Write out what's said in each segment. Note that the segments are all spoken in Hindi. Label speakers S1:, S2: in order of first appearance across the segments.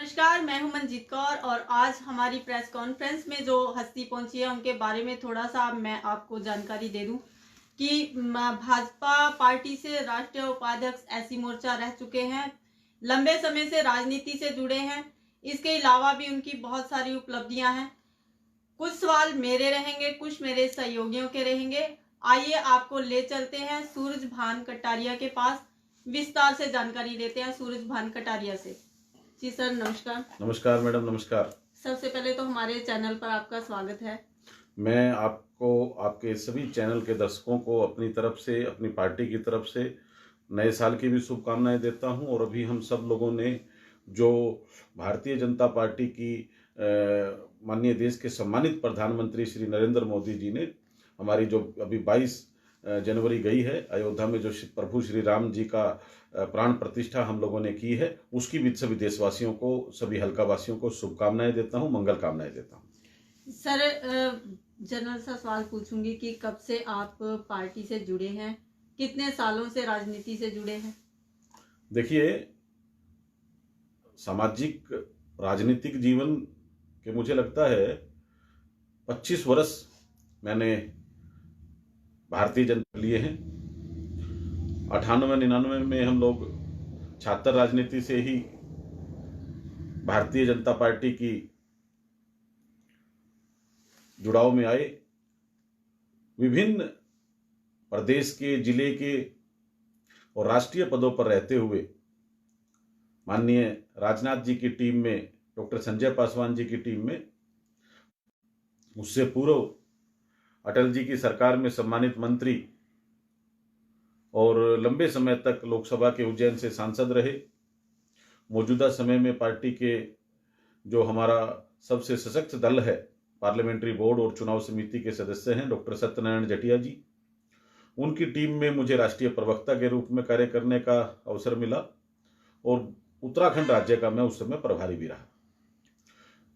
S1: नमस्कार, मैं हूं मंजीत कौर और आज हमारी प्रेस कॉन्फ्रेंस में जो हस्ती पहुंची है उनके बारे में थोड़ा सा मैं आपको जानकारी दे दूं कि भाजपा पार्टी से राष्ट्रीय उपाध्यक्ष एससी मोर्चा रह चुके हैं, लंबे समय से राजनीति से जुड़े हैं। इसके अलावा भी उनकी बहुत सारी उपलब्धियां हैं। कुछ सवाल मेरे रहेंगे, कुछ मेरे सहयोगियों के रहेंगे। आइए आपको ले चलते हैं सूरज भान कटारिया के पास, विस्तार से जानकारी देते हैं सूरज भान कटारिया से। जी सर, नमस्कार।
S2: नमस्कार मैडम, नमस्कार।
S1: सबसे पहले तो हमारे चैनल पर आपका स्वागत है।
S2: मैं आपको, आपके सभी चैनल के दर्शकों को अपनी तरफ से, अपनी पार्टी की तरफ से नए साल की भी शुभकामनाएं देता हूं। और अभी हम सब लोगों ने जो भारतीय जनता पार्टी की माननीय देश के सम्मानित प्रधानमंत्री श्री नरेंद्र मोदी जी ने हमारी जो अभी 22 जनवरी गई है अयोध्या में जो प्रभु श्री राम जी का प्राण प्रतिष्ठा हम लोगों ने की है, उसकी भी सभी देशवासियों को, सभी हल्का वासियों को शुभकामनाएं देता हूं, मंगल कामनाएं देता हूं।
S1: सर, जनरल सा सवाल पूछूंगी कि कब से आप पार्टी से जुड़े हैं, कितने सालों से राजनीति से जुड़े हैं?
S2: देखिए, सामाजिक राजनीतिक जीवन के मुझे लगता है 25 वर्ष मैंने भारतीय जनता लिए हैं। 98-99 में हम लोग छात्र राजनीति से ही भारतीय जनता पार्टी की जुड़ाव में आए। विभिन्न प्रदेश के, जिले के और राष्ट्रीय पदों पर रहते हुए माननीय राजनाथ जी की टीम में, डॉक्टर संजय पासवान जी की टीम में, उससे पूर्व अटल जी की सरकार में सम्मानित मंत्री और लंबे समय तक लोकसभा के उज्जैन से सांसद रहे। मौजूदा समय में पार्टी के जो हमारा सबसे सशक्त दल है, पार्लियामेंट्री बोर्ड और चुनाव समिति के सदस्य हैं डॉक्टर सत्यनारायण जटिया जी, उनकी टीम में मुझे राष्ट्रीय प्रवक्ता के रूप में कार्य करने का अवसर मिला और उत्तराखंड राज्य का मैं उस समय प्रभारी भी रहा।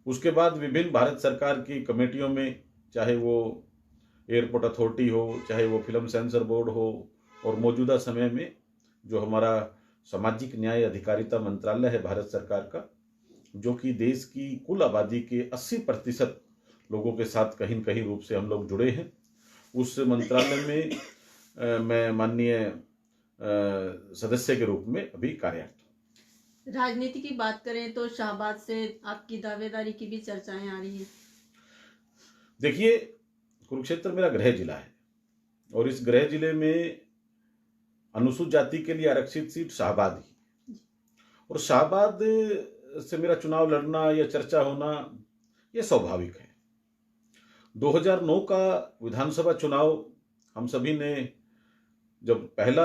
S2: उसके बाद विभिन्न भारत सरकार की कमेटियों में, चाहे वो एयरपोर्ट अथॉरिटी हो, चाहे वो फिल्म सेंसर बोर्ड हो, और मौजूदा समय में जो हमारा सामाजिक न्याय अधिकारिता मंत्रालय है भारत सरकार का, जो कि देश की कुल आबादी के 80% लोगों के साथ कहीं न कहीं रूप से हम लोग जुड़े हैं, उस मंत्रालय में मैं माननीय सदस्य के रूप में अभी कार्यरत हूँ।
S1: राजनीति की बात करें तो शाहबाद से आपकी दावेदारी की भी चर्चाएं आ रही हैं।
S2: देखिए, कुरुक्षेत्र मेरा गृह जिला है और इस गृह जिले में अनुसूचित जाति के लिए आरक्षित सीट शाहबाद ही, और शाहबाद से मेरा चुनाव लड़ना या चर्चा होना यह स्वाभाविक है। 2009 का विधानसभा चुनाव हम सभी ने, जब पहला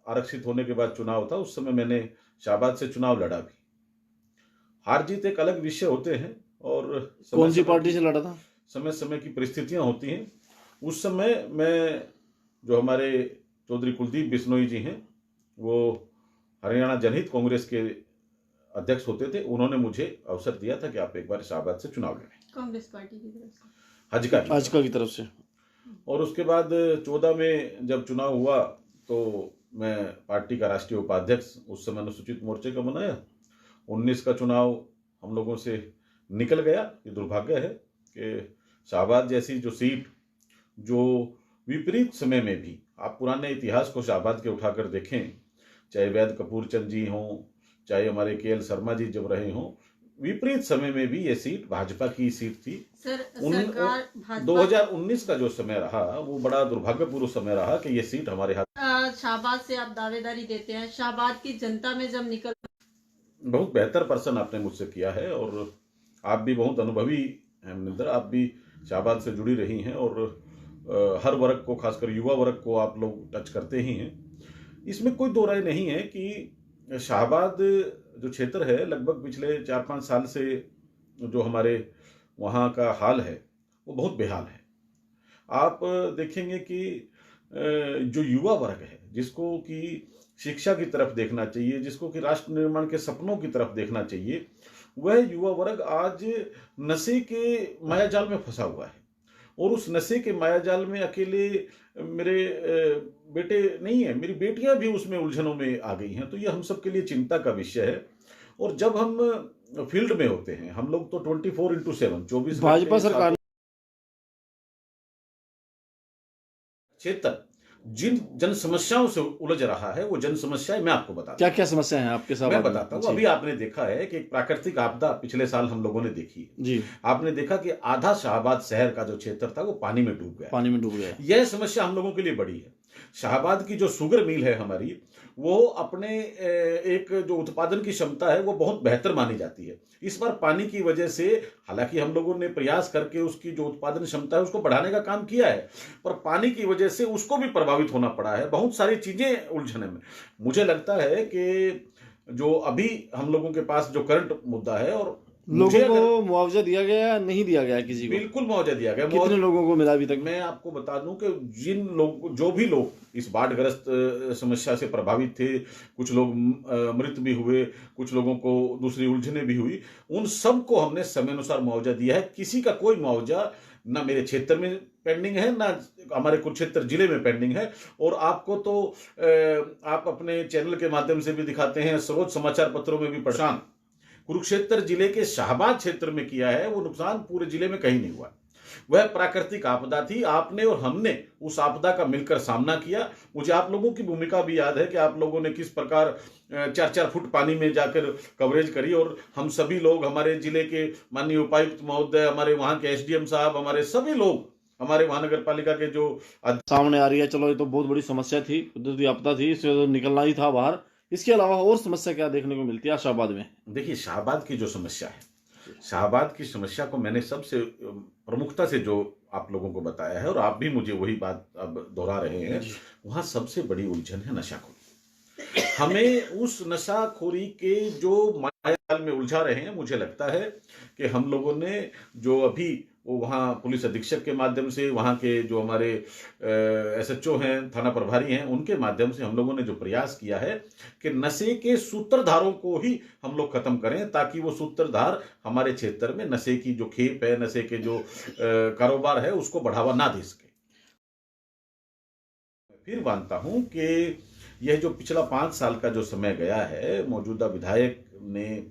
S2: आरक्षित होने के बाद चुनाव था, उस समय मैंने शाहबाद से चुनाव लड़ा भी। हार जीत एक अलग विषय होते हैं और
S3: कौन सी पार्टी से लड़ा था?
S2: समय समय की परिस्थितियां होती हैं। उस समय मैं, जो हमारे चौधरी कुलदीप बिश्नोई जी हैं, वो हरियाणा जनहित कांग्रेस के अध्यक्ष होते थे, उन्होंने मुझे अवसर दिया था कि आप एक बार शाहबाद से चुनाव लड़ें,
S1: कांग्रेस पार्टी की तरफ से,
S2: हजका
S3: की तरफ से।
S2: और उसके बाद 14 में जब चुनाव हुआ तो मैं पार्टी का राष्ट्रीय उपाध्यक्ष उस समय अनुसूचित मोर्चे का बनाया। 19 का चुनाव हम लोगों से निकल गया। ये दुर्भाग्य है कि शाहबाद जैसी जो सीट, जो विपरीत समय में भी, आप पुराने इतिहास को शाहबाद के उठाकर देखें, चाहे वैद कपूर चंद जी हों, चाहे हमारे केएल शर्मा जी जब रहे हों, विपरीत समय में भी ये सीट भाजपा की सीट थी।
S1: सरकार
S2: 2019 का जो समय रहा वो बड़ा दुर्भाग्यपूर्ण समय रहा कि ये सीट हमारे हाथ।
S1: शाहबाद से आप दावेदारी देते हैं, शाहबाद की जनता में जब निकल,
S2: बहुत बेहतर प्रश्न आपने मुझसे किया है और आप भी बहुत अनुभवी हैं मनिंदर, आप भी शाहबाद से जुड़ी रही हैं और हर वर्ग को, खासकर युवा वर्ग को आप लोग टच करते ही हैं। इसमें कोई दो राय नहीं है कि शाहबाद जो क्षेत्र है, लगभग पिछले 4-5 साल से जो हमारे वहाँ का हाल है वो बहुत बेहाल है। आप देखेंगे कि जो युवा वर्ग है, जिसको कि शिक्षा की तरफ देखना चाहिए, जिसको कि राष्ट्र निर्माण के सपनों की तरफ देखना चाहिए, वह युवा वर्ग आज नशे के मायाजाल में फंसा हुआ है। और उस नशे के मायाजाल में अकेले मेरे बेटे नहीं है, मेरी बेटियां भी उसमें उलझनों में आ गई हैं। तो ये हम सब के लिए चिंता का विषय है। और जब हम फील्ड में होते हैं, हम लोग तो 24/7 24
S3: भाजपा सरकार
S2: क्षेत्र जिन जन समस्याओं से उलझ रहा है, वो जन समस्याएं मैं आपको बताता
S3: क्या क्या समस्या है आपके साथ?
S2: मैं बताता हूँ। अभी आपने देखा है कि एक प्राकृतिक आपदा पिछले साल हम लोगों ने देखी है
S3: जी।
S2: आपने देखा कि आधा शाहबाद शहर का जो क्षेत्र था वो पानी में डूब गया।
S3: पानी में डूब गया।
S2: यह समस्या हम लोगों के लिए बड़ी है। शाहबाद की जो शुगर मिल है हमारी, वो अपने एक जो उत्पादन की क्षमता है वो बहुत बेहतर मानी जाती है। इस बार पानी की वजह से, हालांकि हम लोगों ने प्रयास करके उसकी जो उत्पादन क्षमता है उसको बढ़ाने का काम किया है, पर पानी की वजह से उसको भी प्रभावित होना पड़ा है। बहुत सारी चीजें उलझने में, मुझे लगता है कि जो अभी हम लोगों के पास जो करंट मुद्दा है, और
S3: लोगों को मुआवजा दिया गया या नहीं दिया गया? किसी को
S2: बिल्कुल मुआवजा दिया गया।
S3: कितने लोगों को मिला अभी तक?
S2: मैं आपको बता दूं कि जो भी लोग इस बाढ़ग्रस्त समस्या से प्रभावित थे, कुछ लोग मृत भी हुए, कुछ लोगों को दूसरी उलझने भी हुई, उन सबको हमने समय अनुसार मुआवजा दिया है। किसी का कोई मुआवजा ना मेरे क्षेत्र में पेंडिंग है, ना हमारे कुरुक्षेत्र जिले में पेंडिंग है। और आपको तो आप अपने चैनल के माध्यम से भी दिखाते हैं, सर्वोच्च समाचार पत्रों में भी परेशान कुरुक्षेत्र जिले के शाहबाद क्षेत्र में किया है, वो नुकसान पूरे जिले में कहीं नहीं हुआ। वह प्राकृतिक आपदा थी, आपने और हमने उस आपदा का मिलकर सामना किया। मुझे आप लोगों की भूमिका भी याद है कि आप लोगों ने किस प्रकार 4-4 फुट पानी में जाकर कवरेज करी, और हम सभी लोग, हमारे जिले के माननीय उपायुक्त महोदय, हमारे वहां के एसडीएम साहब, हमारे सभी लोग, हमारे महानगर पालिका के जो
S3: सामने आ रही है। चलो, ये तो बहुत बड़ी समस्या थी, कुदरती आपदा थी, इससे तो निकलना ही था बाहर। इसके अलावा और समस्या क्या देखने को मिलती है शाहबाद में?
S2: देखिए, शाहबाद की जो समस्या है, शाहबाद की समस्या को मैंने सबसे प्रमुखता से जो आप लोगों को बताया है, और आप भी मुझे वही बात अब दोहरा रहे हैं, वहां सबसे बड़ी उलझन है नशाखोरी। हमें उस नशाखोरी के जो मायाजाल में उलझा रहे हैं, मुझे लगता है कि हम लोगों ने जो अभी वो वहाँ पुलिस अधीक्षक के माध्यम से, वहाँ के जो हमारे एसएचओ हैं, थाना प्रभारी हैं, उनके माध्यम से हम लोगों ने जो प्रयास किया है कि नशे के सूत्रधारों को ही हम लोग खत्म करें, ताकि वो सूत्रधार हमारे क्षेत्र में नशे की जो खेप है, नशे के जो कारोबार है, उसको बढ़ावा ना दे सके। फिर मानता हूं कि यह जो पिछला 5 साल का जो समय गया है, मौजूदा विधायक ने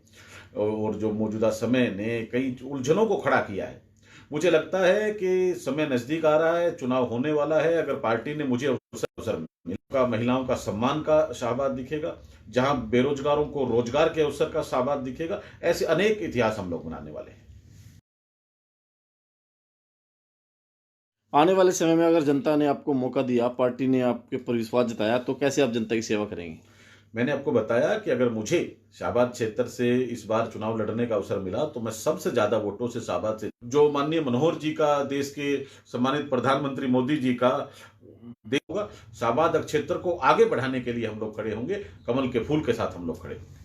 S2: और जो मौजूदा समय ने कई उलझनों को खड़ा किया है। मुझे लगता है कि समय नजदीक आ रहा है, चुनाव होने वाला है। अगर पार्टी ने मुझे अवसर मिला, महिलाओं का सम्मान का शाहबाद दिखेगा, जहां बेरोजगारों को रोजगार के अवसर का शाहबाद दिखेगा। ऐसे अनेक इतिहास हम लोग बनाने वाले हैं।
S3: आने वाले समय में अगर जनता ने आपको मौका दिया, पार्टी ने आपके पर विश्वास जताया, तो कैसे आप जनता की सेवा करेंगे?
S2: मैंने आपको बताया कि अगर मुझे शाहबाद क्षेत्र से इस बार चुनाव लड़ने का अवसर मिला, तो मैं सबसे ज्यादा वोटों से शाहबाद से, जो माननीय मनोहर जी का, देश के सम्मानित प्रधानमंत्री मोदी जी का देश होगा, शाहबाद क्षेत्र को आगे बढ़ाने के लिए हम लोग खड़े होंगे, कमल के फूल के साथ हम लोग खड़े होंगे।